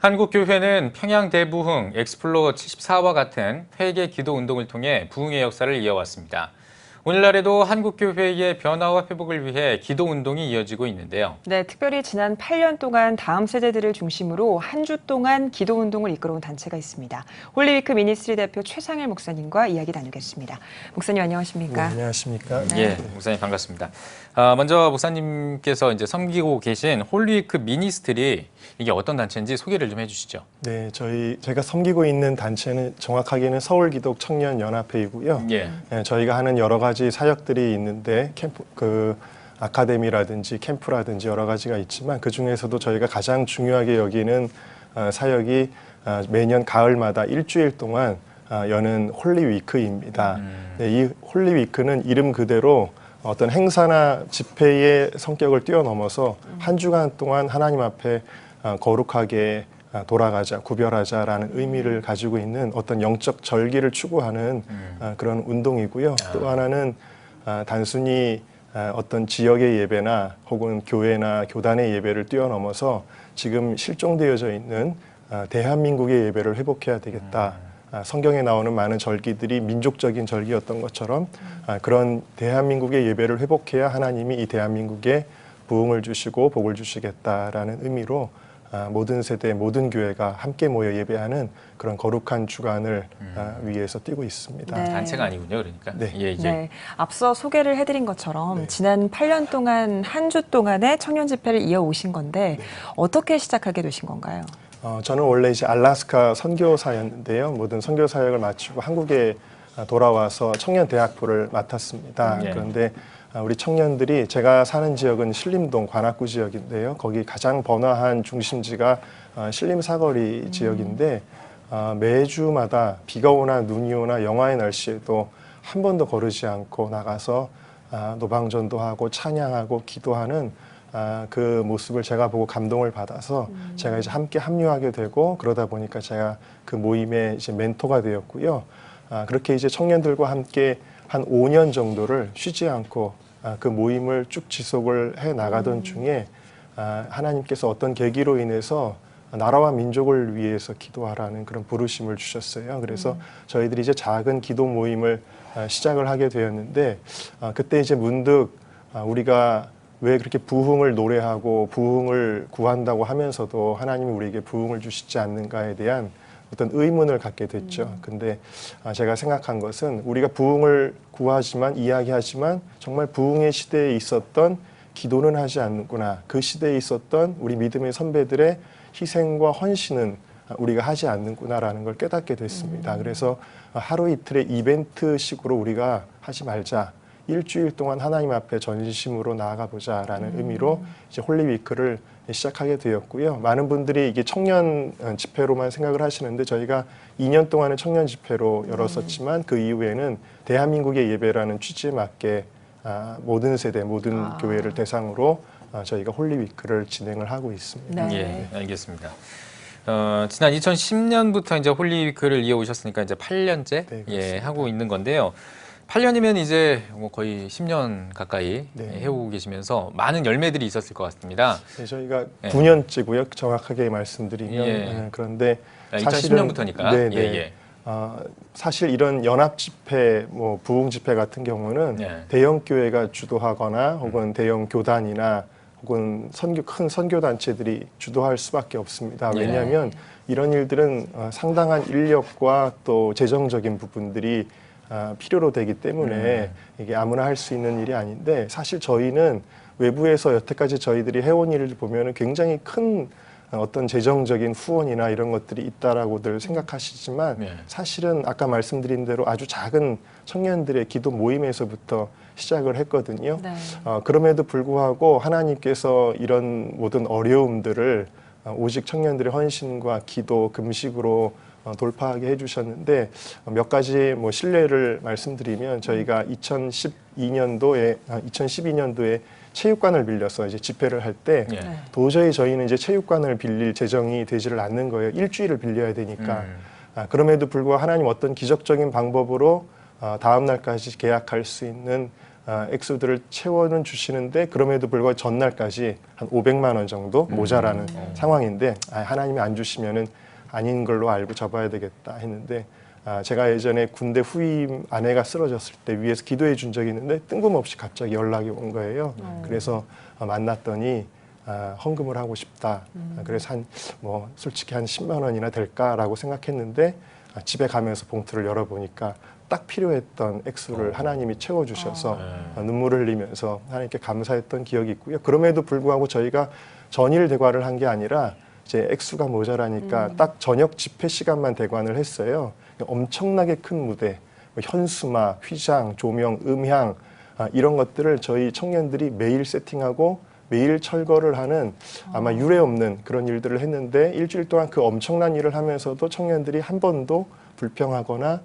한국교회는 평양대부흥, 엑스플로어 74와 같은 회개 기도 운동을 통해 부흥의 역사를 이어왔습니다. 오늘날에도 한국교회의 변화와 회복을 위해 기도 운동이 이어지고 있는데요. 네, 특별히 지난 8년 동안 다음 세대들을 중심으로 한 주 동안 기도 운동을 이끌어온 단체가 있습니다. 홀리위크 미니스트리 대표 최상일 목사님과 이야기 나누겠습니다. 목사님 안녕하십니까? 네, 안녕하십니까? 예, 목사님 반갑습니다. 먼저 목사님께서 이제 섬기고 계신 홀리위크 미니스트리 이게 어떤 단체인지 소개를 좀 해주시죠. 네, 제가 섬기고 있는 단체는 정확하게는 서울기독청년연합회이고요. 예. 네, 저희가 하는 여러 가지 사역들이 있는데 아카데미라든지 캠프라든지 여러 가지가 있지만 그 중에서도 저희가 가장 중요하게 여기는 사역이 매년 가을마다 일주일 동안 여는 홀리위크입니다. 네, 이 홀리위크는 이름 그대로 어떤 행사나 집회의 성격을 뛰어넘어서 한 주간 동안 하나님 앞에 거룩하게 돌아가자, 구별하자라는 의미를 가지고 있는 어떤 영적 절기를 추구하는 그런 운동이고요. 또 하나는 단순히 어떤 지역의 예배나 혹은 교회나 교단의 예배를 뛰어넘어서 지금 실종되어져 있는 대한민국의 예배를 회복해야 되겠다. 성경에 나오는 많은 절기들이 민족적인 절기였던 것처럼 그런 대한민국의 예배를 회복해야 하나님이 이 대한민국에 부흥을 주시고 복을 주시겠다라는 의미로 모든 세대, 모든 교회가 함께 모여 예배하는 그런 거룩한 주간을 위해서 뛰고 있습니다. 네. 단체가 아니군요, 그러니까. 네. 예, 예. 네, 앞서 소개를 해드린 것처럼 지난 8년 동안 한 주 동안의 청년 집회를 이어오신 건데 어떻게 시작하게 되신 건가요? 저는 원래 이제 알래스카 선교사였는데요. 모든 선교 사역을 마치고 한국에 돌아와서 청년 대학부를 맡았습니다. 그런데 우리 청년들이 제가 사는 지역은 신림동 관악구 지역인데요. 거기 가장 번화한 중심지가 신림 사거리 지역인데 매주마다 비가 오나 눈이 오나 영하의 날씨에도 한 번도 거르지 않고 나가서 노방전도 하고 찬양하고 기도하는 그 모습을 제가 보고 감동을 받아서 제가 이제 함께 합류하게 되고 그러다 보니까 제가 그 모임의 이제 멘토가 되었고요. 그렇게 이제 청년들과 함께 한 5년 정도를 쉬지 않고 그 모임을 쭉 지속을 해 나가던 중에 하나님께서 어떤 계기로 인해서 나라와 민족을 위해서 기도하라는 그런 부르심을 주셨어요. 그래서 저희들이 이제 작은 기도 모임을 시작을 하게 되었는데 그때 이제 문득 우리가 왜 그렇게 부흥을 노래하고 부흥을 구한다고 하면서도 하나님이 우리에게 부흥을 주시지 않는가에 대한 어떤 의문을 갖게 됐죠. 근데 제가 생각한 것은 우리가 부흥을 구하지만 이야기하지만 정말 부흥의 시대에 있었던 기도는 하지 않는구나. 그 시대에 있었던 우리 믿음의 선배들의 희생과 헌신은 우리가 하지 않는구나라는 걸 깨닫게 됐습니다. 그래서 하루 이틀의 이벤트식으로 우리가 하지 말자. 일주일 동안 하나님 앞에 전심으로 나아가 보자라는 의미로 이제 홀리위크를 시작하게 되었고요. 많은 분들이 이게 청년 집회로만 생각을 하시는데 저희가 2년 동안은 청년 집회로 열었었지만 그 이후에는 대한민국의 예배라는 취지에 맞게 모든 세대, 모든 교회를 대상으로 저희가 홀리위크를 진행을 하고 있습니다. 네. 예, 알겠습니다. 지난 2010년부터 이제 홀리위크를 이어오셨으니까 이제 8년째 네, 하고 있는 건데요. 8년이면 이제 뭐 거의 10년 가까이 네. 해오고 계시면서 많은 열매들이 있었을 것 같습니다. 네, 저희가 9년째고요. 정확하게 말씀드리면 예. 그런데 2010년부터니까. 네, 예, 네. 예. 사실 이런 연합 집회, 뭐 부흥 집회 같은 경우는 대형 교회가 주도하거나 혹은 대형 교단이나 혹은 큰 선교 단체들이 주도할 수밖에 없습니다. 왜냐하면 이런 일들은 상당한 인력과 또 재정적인 부분들이 필요로 되기 때문에 이게 아무나 할 수 있는 일이 아닌데 사실 저희는 외부에서 여태까지 저희들이 해온 일을 보면은 굉장히 큰 어떤 재정적인 후원이나 이런 것들이 있다라고들 생각하시지만 사실은 아까 말씀드린 대로 아주 작은 청년들의 기도 모임에서부터 시작을 했거든요. 네. 그럼에도 불구하고 하나님께서 이런 모든 어려움들을 오직 청년들의 헌신과 기도, 금식으로 돌파하게 해주셨는데 몇 가지 뭐 실례를 말씀드리면 저희가 2012년도에 체육관을 빌려서 이제 집회를 할 때 도저히 저희는 이제 체육관을 빌릴 재정이 되지를 않는 거예요. 일주일을 빌려야 되니까. 그럼에도 불구하고 하나님 어떤 기적적인 방법으로 다음 날까지 계약할 수 있는 액수들을 채워는 주시는데 그럼에도 불구하고 전날까지 한 500만 원 정도 모자라는 상황인데 하나님이 안 주시면은 아닌 걸로 알고 접어야 되겠다 했는데 제가 예전에 군대 후임 아내가 쓰러졌을 때 위에서 기도해 준 적이 있는데 뜬금없이 갑자기 연락이 온 거예요. 그래서 만났더니 헌금을 하고 싶다. 그래서 솔직히 한 10만 원이나 될까라고 생각했는데 집에 가면서 봉투를 열어보니까 딱 필요했던 액수를 하나님이 채워주셔서 눈물을 흘리면서 하나님께 감사했던 기억이 있고요. 그럼에도 불구하고 저희가 전일 대관을 한 게 아니라 이제 액수가 모자라니까 딱 저녁 집회 시간만 대관을 했어요. 엄청나게 큰 무대, 현수막, 휘장, 조명, 음향 이런 것들을 저희 청년들이 매일 세팅하고 매일 철거를 하는 아마 유례 없는 그런 일들을 했는데 일주일 동안 그 엄청난 일을 하면서도 청년들이 한 번도 불평하거나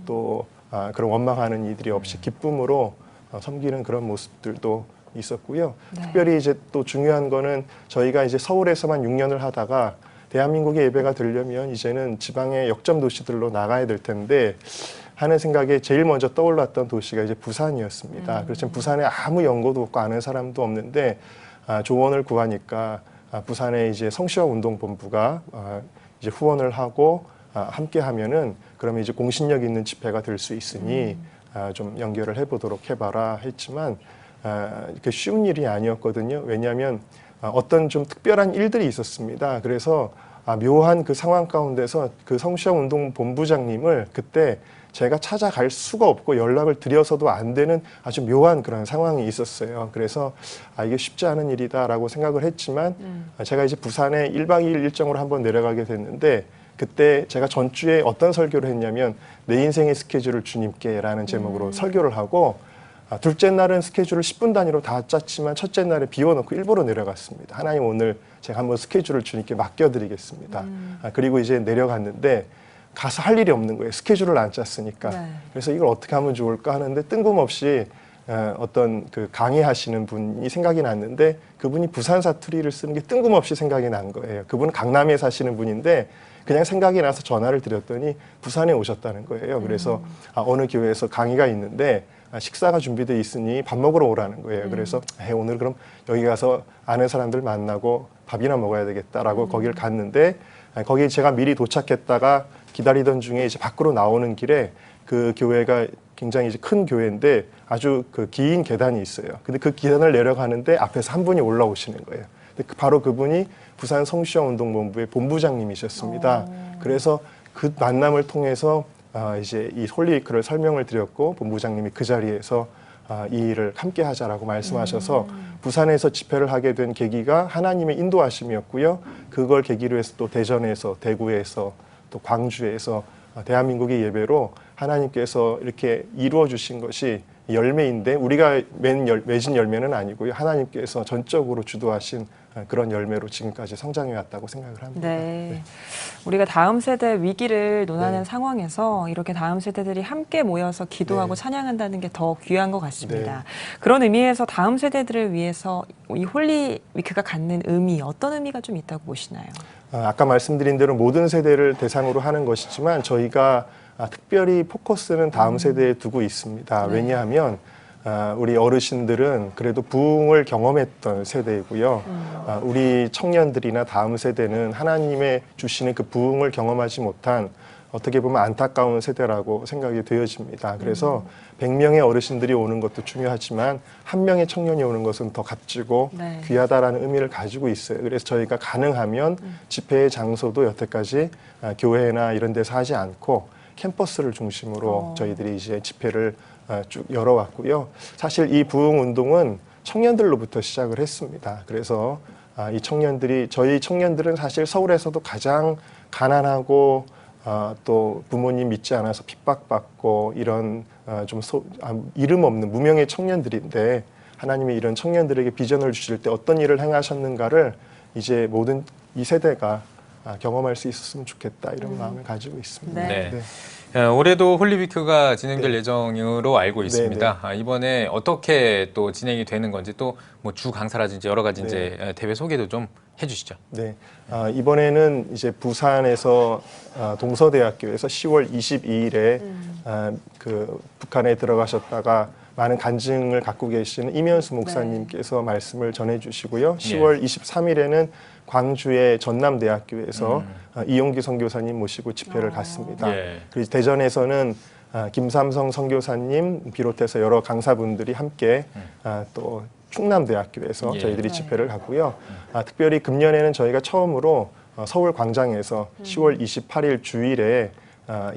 또 그런 원망하는 이들이 없이 기쁨으로 섬기는 그런 모습들도 있었고요. 네. 특별히 이제 또 중요한 거는 저희가 이제 서울에서만 6년을 하다가 대한민국의 예배가 되려면 이제는 지방의 역점 도시들로 나가야 될 텐데 하는 생각에 제일 먼저 떠올랐던 도시가 이제 부산이었습니다. 그렇지만 부산에 아무 연고도 없고 아는 사람도 없는데 조언을 구하니까 부산에 이제 성시화 운동본부가 이제 후원을 하고 함께 하면은 그러면 이제 공신력 있는 집회가 될 수 있으니 좀 연결을 해보도록 해봐라 했지만 그 쉬운 일이 아니었거든요. 왜냐하면 어떤 좀 특별한 일들이 있었습니다. 그래서 묘한 그 상황 가운데서 그 성시화 운동 본부장님을 그때 제가 찾아갈 수가 없고 연락을 드려서도 안 되는 아주 묘한 그런 상황이 있었어요. 그래서 이게 쉽지 않은 일이다라고 생각을 했지만 제가 이제 부산에 1박 2일 일정으로 한번 내려가게 됐는데 그때 제가 전주에 어떤 설교를 했냐면 내 인생의 스케줄을 주님께라는 제목으로 설교를 하고 둘째 날은 스케줄을 10분 단위로 다 짰지만 첫째 날에 비워놓고 일부러 내려갔습니다. 하나님 오늘 제가 한번 스케줄을 주님께 맡겨드리겠습니다. 그리고 이제 내려갔는데 가서 할 일이 없는 거예요. 스케줄을 안 짰으니까. 네. 그래서 이걸 어떻게 하면 좋을까 하는데 뜬금없이 어떤 그 강의하시는 분이 생각이 났는데 그분이 부산 사투리를 쓰는 게 뜬금없이 생각이 난 거예요. 그분은 강남에 사시는 분인데 그냥 생각이 나서 전화를 드렸더니 부산에 오셨다는 거예요. 그래서 어느 교회에서 강의가 있는데 식사가 준비되어 있으니 밥 먹으러 오라는 거예요. 그래서 오늘 그럼 여기 가서 아는 사람들 만나고 밥이나 먹어야 되겠다라고 거기를 갔는데 거기 제가 미리 도착했다가 기다리던 중에 이제 밖으로 나오는 길에 그 교회가 굉장히 이제 큰 교회인데 아주 그 긴 계단이 있어요. 근데 그 계단을 내려가는데 앞에서 한 분이 올라오시는 거예요. 근데 바로 그분이 부산 성시화 운동본부의 본부장님이셨습니다. 그래서 그 만남을 통해서 이제 이 홀리위크를 설명을 드렸고 본부장님이 그 자리에서 이 일을 함께 하자라고 말씀하셔서 부산에서 집회를 하게 된 계기가 하나님의 인도하심이었고요. 그걸 계기로 해서 또 대전에서, 대구에서, 또 광주에서 대한민국의 예배로 하나님께서 이렇게 이루어 주신 것이 열매인데 우리가 맺은 열매는 아니고요. 하나님께서 전적으로 주도하신 그런 열매로 지금까지 성장해 왔다고 생각을 합니다. 네. 우리가 다음 세대 위기를 논하는 네. 상황에서 이렇게 다음 세대들이 함께 모여서 기도하고 네. 찬양한다는 게 더 귀한 것 같습니다. 네. 그런 의미에서 다음 세대들을 위해서 이 홀리 위크가 갖는 의미, 어떤 의미가 좀 있다고 보시나요? 아까 말씀드린 대로 모든 세대를 대상으로 하는 것이지만 저희가 특별히 포커스는 다음 세대에 두고 있습니다. 네. 왜냐하면 우리 어르신들은 그래도 부흥을 경험했던 세대이고요. 우리 청년들이나 다음 세대는 하나님의 주시는 그 부흥을 경험하지 못한 어떻게 보면 안타까운 세대라고 생각이 되어집니다. 그래서 100명의 어르신들이 오는 것도 중요하지만 한 명의 청년이 오는 것은 더 값지고 네. 귀하다라는 의미를 가지고 있어요. 그래서 저희가 가능하면 집회의 장소도 여태까지 교회나 이런 데서 하지 않고 캠퍼스를 중심으로 저희들이 이제 집회를 쭉 열어왔고요. 사실 이 부흥 운동은 청년들로부터 시작을 했습니다. 그래서 이 청년들이 저희 청년들은 사실 서울에서도 가장 가난하고 또 부모님 믿지 않아서 핍박받고 이런 좀 이름 없는 무명의 청년들인데 하나님이 이런 청년들에게 비전을 주실 때 어떤 일을 행하셨는가를 이제 모든 이 세대가 경험할 수 있었으면 좋겠다 이런 마음을 가지고 있습니다. 네. 네. 올해도 홀리위크가 진행될 네. 예정으로 알고 있습니다. 네, 이번에 어떻게 또 진행이 되는 건지 또 뭐 주 강사라든지 여러 가지 네. 이제 대회 소개도 좀 해주시죠. 네, 이번에는 이제 부산에서 동서대학교에서 10월 22일에 그 북한에 들어가셨다가 많은 간증을 갖고 계시는 이면수 목사님께서 말씀을 전해주시고요. 10월 23일에는 광주의 전남대학교에서 이용기 선교사님 모시고 집회를 갔습니다. 그리고 대전에서는 김삼성 선교사님 비롯해서 여러 강사분들이 함께 또 충남대학교에서 저희들이 집회를 하고요. 특별히 금년에는 저희가 처음으로 서울 광장에서 10월 28일 주일에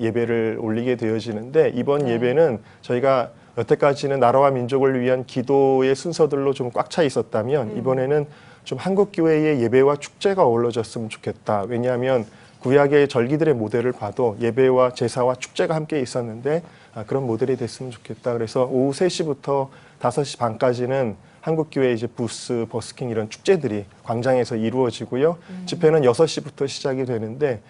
예배를 올리게 되어지는데 이번 예배는 저희가 여태까지는 나라와 민족을 위한 기도의 순서들로 좀 꽉 차 있었다면 이번에는 좀 한국교회의 예배와 축제가 어우러졌으면 좋겠다. 왜냐하면 구약의 절기들의 모델을 봐도 예배와 제사와 축제가 함께 있었는데 그런 모델이 됐으면 좋겠다. 그래서 오후 3시부터 5시 반까지는 한국교회 이제 부스, 버스킹 이런 축제들이 광장에서 이루어지고요. 집회는 6시부터 시작이 되는데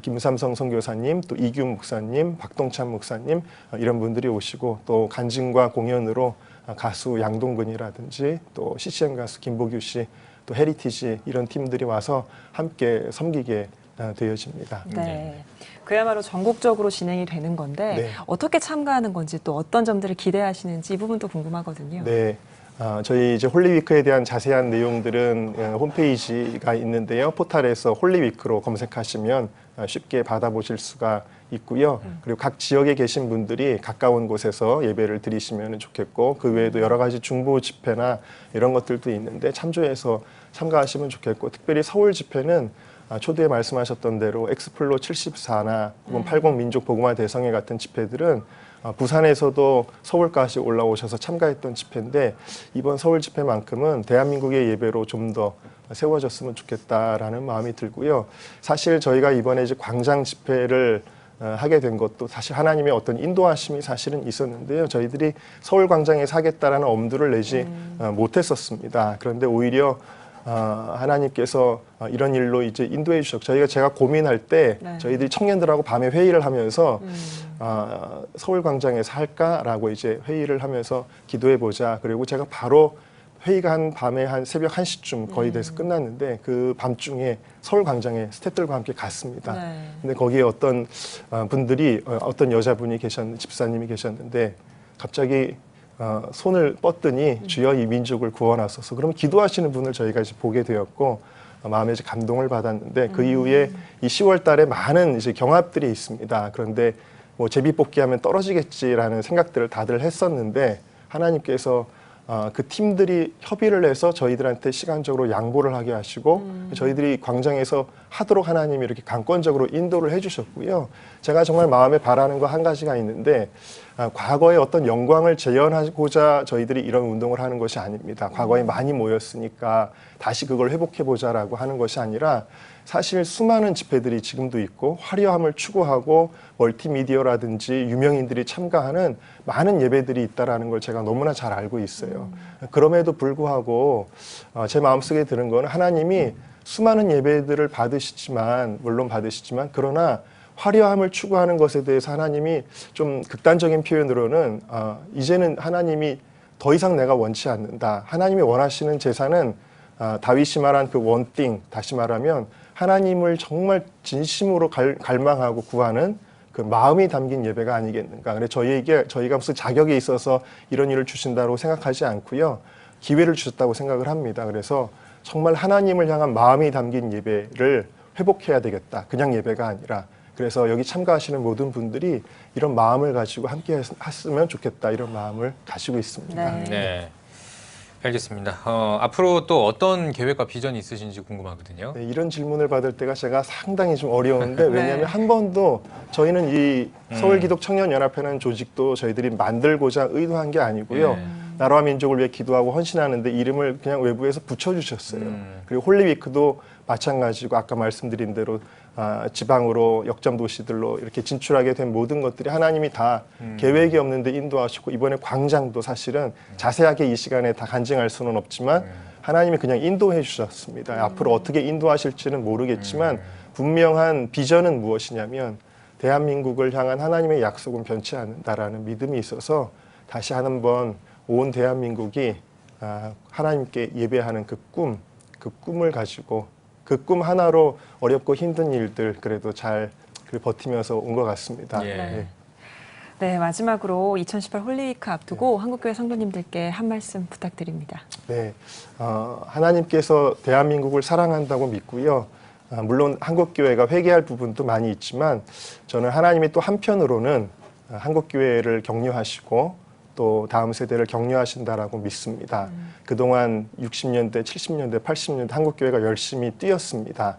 김삼성 선교사님, 또 이규 목사님, 박동찬 목사님 이런 분들이 오시고 또 간증과 공연으로 가수 양동근이라든지 또 CCM 가수 김보규 씨, 또 헤리티지 이런 팀들이 와서 함께 섬기게 되어집니다. 네. 그야말로 전국적으로 진행이 되는 건데 네. 어떻게 참가하는 건지 또 어떤 점들을 기대하시는지 이 부분도 궁금하거든요. 네. 저희 이제 홀리위크에 대한 자세한 내용들은 홈페이지가 있는데요. 포털에서 홀리위크로 검색하시면 쉽게 받아보실 수가 있고요. 그리고 각 지역에 계신 분들이 가까운 곳에서 예배를 드리시면 좋겠고 그 외에도 여러 가지 중보 집회나 이런 것들도 있는데 참조해서 참가하시면 좋겠고 특별히 서울 집회는 초두에 말씀하셨던 대로 엑스플로 74나 혹은 80 민족 복음화 대성회 같은 집회들은 부산에서도 서울까지 올라오셔서 참가했던 집회인데 이번 서울 집회만큼은 대한민국의 예배로 좀 더 세워졌으면 좋겠다라는 마음이 들고요. 사실 저희가 이번에 이제 광장 집회를 하게 된 것도 사실 하나님의 어떤 인도하심이 사실은 있었는데요. 저희들이 서울 광장에서 하겠다라는 엄두를 내지 못했었습니다. 그런데 오히려 하나님께서 이런 일로 이제 인도해 주셨고 제가 고민할 때 저희들이 청년들하고 밤에 회의를 하면서 서울 광장에서 할까라고 이제 회의를 하면서 기도해 보자. 그리고 제가 바로 회의가 밤에 한 새벽 1시쯤 거의 돼서 끝났는데 그 밤중에 서울 광장에 스태프들과 함께 갔습니다. 근데 거기에 어떤 분들이 어떤 여자분이 집사님이 계셨는데 갑자기 손을 뻗더니 주여 이 민족을 구원하소서. 그러면 기도하시는 분을 저희가 이제 보게 되었고 마음에 이제 감동을 받았는데 그 이후에 이 10월 달에 많은 이제 경합들이 있습니다. 그런데 뭐 제비뽑기하면 떨어지겠지라는 생각들을 다들 했었는데 하나님께서 그 팀들이 협의를 해서 저희들한테 시간적으로 양보를 하게 하시고 저희들이 광장에서 하도록 하나님이 이렇게 강권적으로 인도를 해주셨고요. 제가 정말 마음에 바라는 거 한 가지가 있는데 과거의 어떤 영광을 재현하고자 저희들이 이런 운동을 하는 것이 아닙니다. 과거에 많이 모였으니까 다시 그걸 회복해보자라고 하는 것이 아니라 사실 수많은 집회들이 지금도 있고 화려함을 추구하고 멀티미디어라든지 유명인들이 참가하는 많은 예배들이 있다는 걸 제가 너무나 잘 알고 있어요. 그럼에도 불구하고 제 마음속에 드는 건 하나님이 수많은 예배들을 물론 받으시지만 그러나 화려함을 추구하는 것에 대해서 하나님이 좀 극단적인 표현으로는 이제는 하나님이 더 이상 내가 원치 않는다. 하나님이 원하시는 제사는 다윗이 말한 그 원띵, 다시 말하면 하나님을 정말 진심으로 갈망하고 구하는 그 마음이 담긴 예배가 아니겠는가. 그래서 저희가 무슨 자격에 있어서 이런 일을 주신다고 생각하지 않고요. 기회를 주셨다고 생각을 합니다. 그래서 정말 하나님을 향한 마음이 담긴 예배를 회복해야 되겠다. 그냥 예배가 아니라. 그래서 여기 참가하시는 모든 분들이 이런 마음을 가지고 함께 했으면 좋겠다. 이런 마음을 가지고 있습니다. 네. 알겠습니다. 앞으로 또 어떤 계획과 비전이 있으신지 궁금하거든요. 네, 이런 질문을 받을 때가 제가 상당히 좀 어려운데 왜냐하면 한 번도 저희는 이 서울기독청년연합회라는 조직도 저희들이 만들고자 의도한 게 아니고요. 나라와 민족을 위해 기도하고 헌신하는데 이름을 그냥 외부에서 붙여주셨어요. 그리고 홀리위크도 마찬가지고 아까 말씀드린 대로 지방으로 역점 도시들로 이렇게 진출하게 된 모든 것들이 하나님이 다 계획이 없는데 인도하시고 이번에 광장도 사실은 자세하게 이 시간에 다 간증할 수는 없지만 하나님이 그냥 인도해 주셨습니다. 앞으로 어떻게 인도하실지는 모르겠지만 분명한 비전은 무엇이냐면 대한민국을 향한 하나님의 약속은 변치 않는다라는 믿음이 있어서 다시 한번 온 대한민국이 하나님께 예배하는 그 꿈을 가지고 그 꿈 하나로 어렵고 힘든 일들 그래도 잘 버티면서 온 것 같습니다. 예. 네. 네, 마지막으로 2018 홀리위크 앞두고 한국교회 성도님들께 한 말씀 부탁드립니다. 네, 하나님께서 대한민국을 사랑한다고 믿고요. 물론 한국교회가 회개할 부분도 많이 있지만 저는 하나님이 또 한편으로는 한국교회를 격려하시고 또 다음 세대를 격려하신다라고 믿습니다. 그동안 60년대, 70년대, 80년대 한국교회가 열심히 뛰었습니다.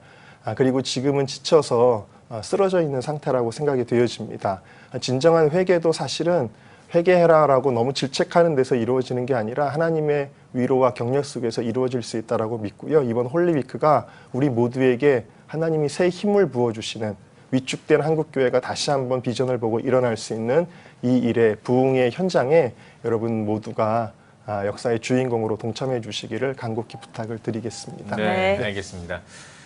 그리고 지금은 지쳐서 쓰러져 있는 상태라고 생각이 되어집니다. 진정한 회개도 사실은 회개해라라고 너무 질책하는 데서 이루어지는 게 아니라 하나님의 위로와 격려 속에서 이루어질 수 있다라고 믿고요. 이번 홀리위크가 우리 모두에게 하나님이 새 힘을 부어주시는 위축된 한국교회가 다시 한번 비전을 보고 일어날 수 있는 이 일의 부흥의 현장에 여러분 모두가 역사의 주인공으로 동참해 주시기를 간곡히 부탁을 드리겠습니다. 네, 알겠습니다.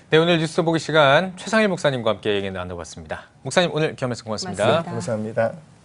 네, 오늘 뉴스 보기 시간 최상일 목사님과 함께 얘기 나눠봤습니다. 목사님 오늘 겸해서 고맙습니다. 고맙습니다. 감사합니다.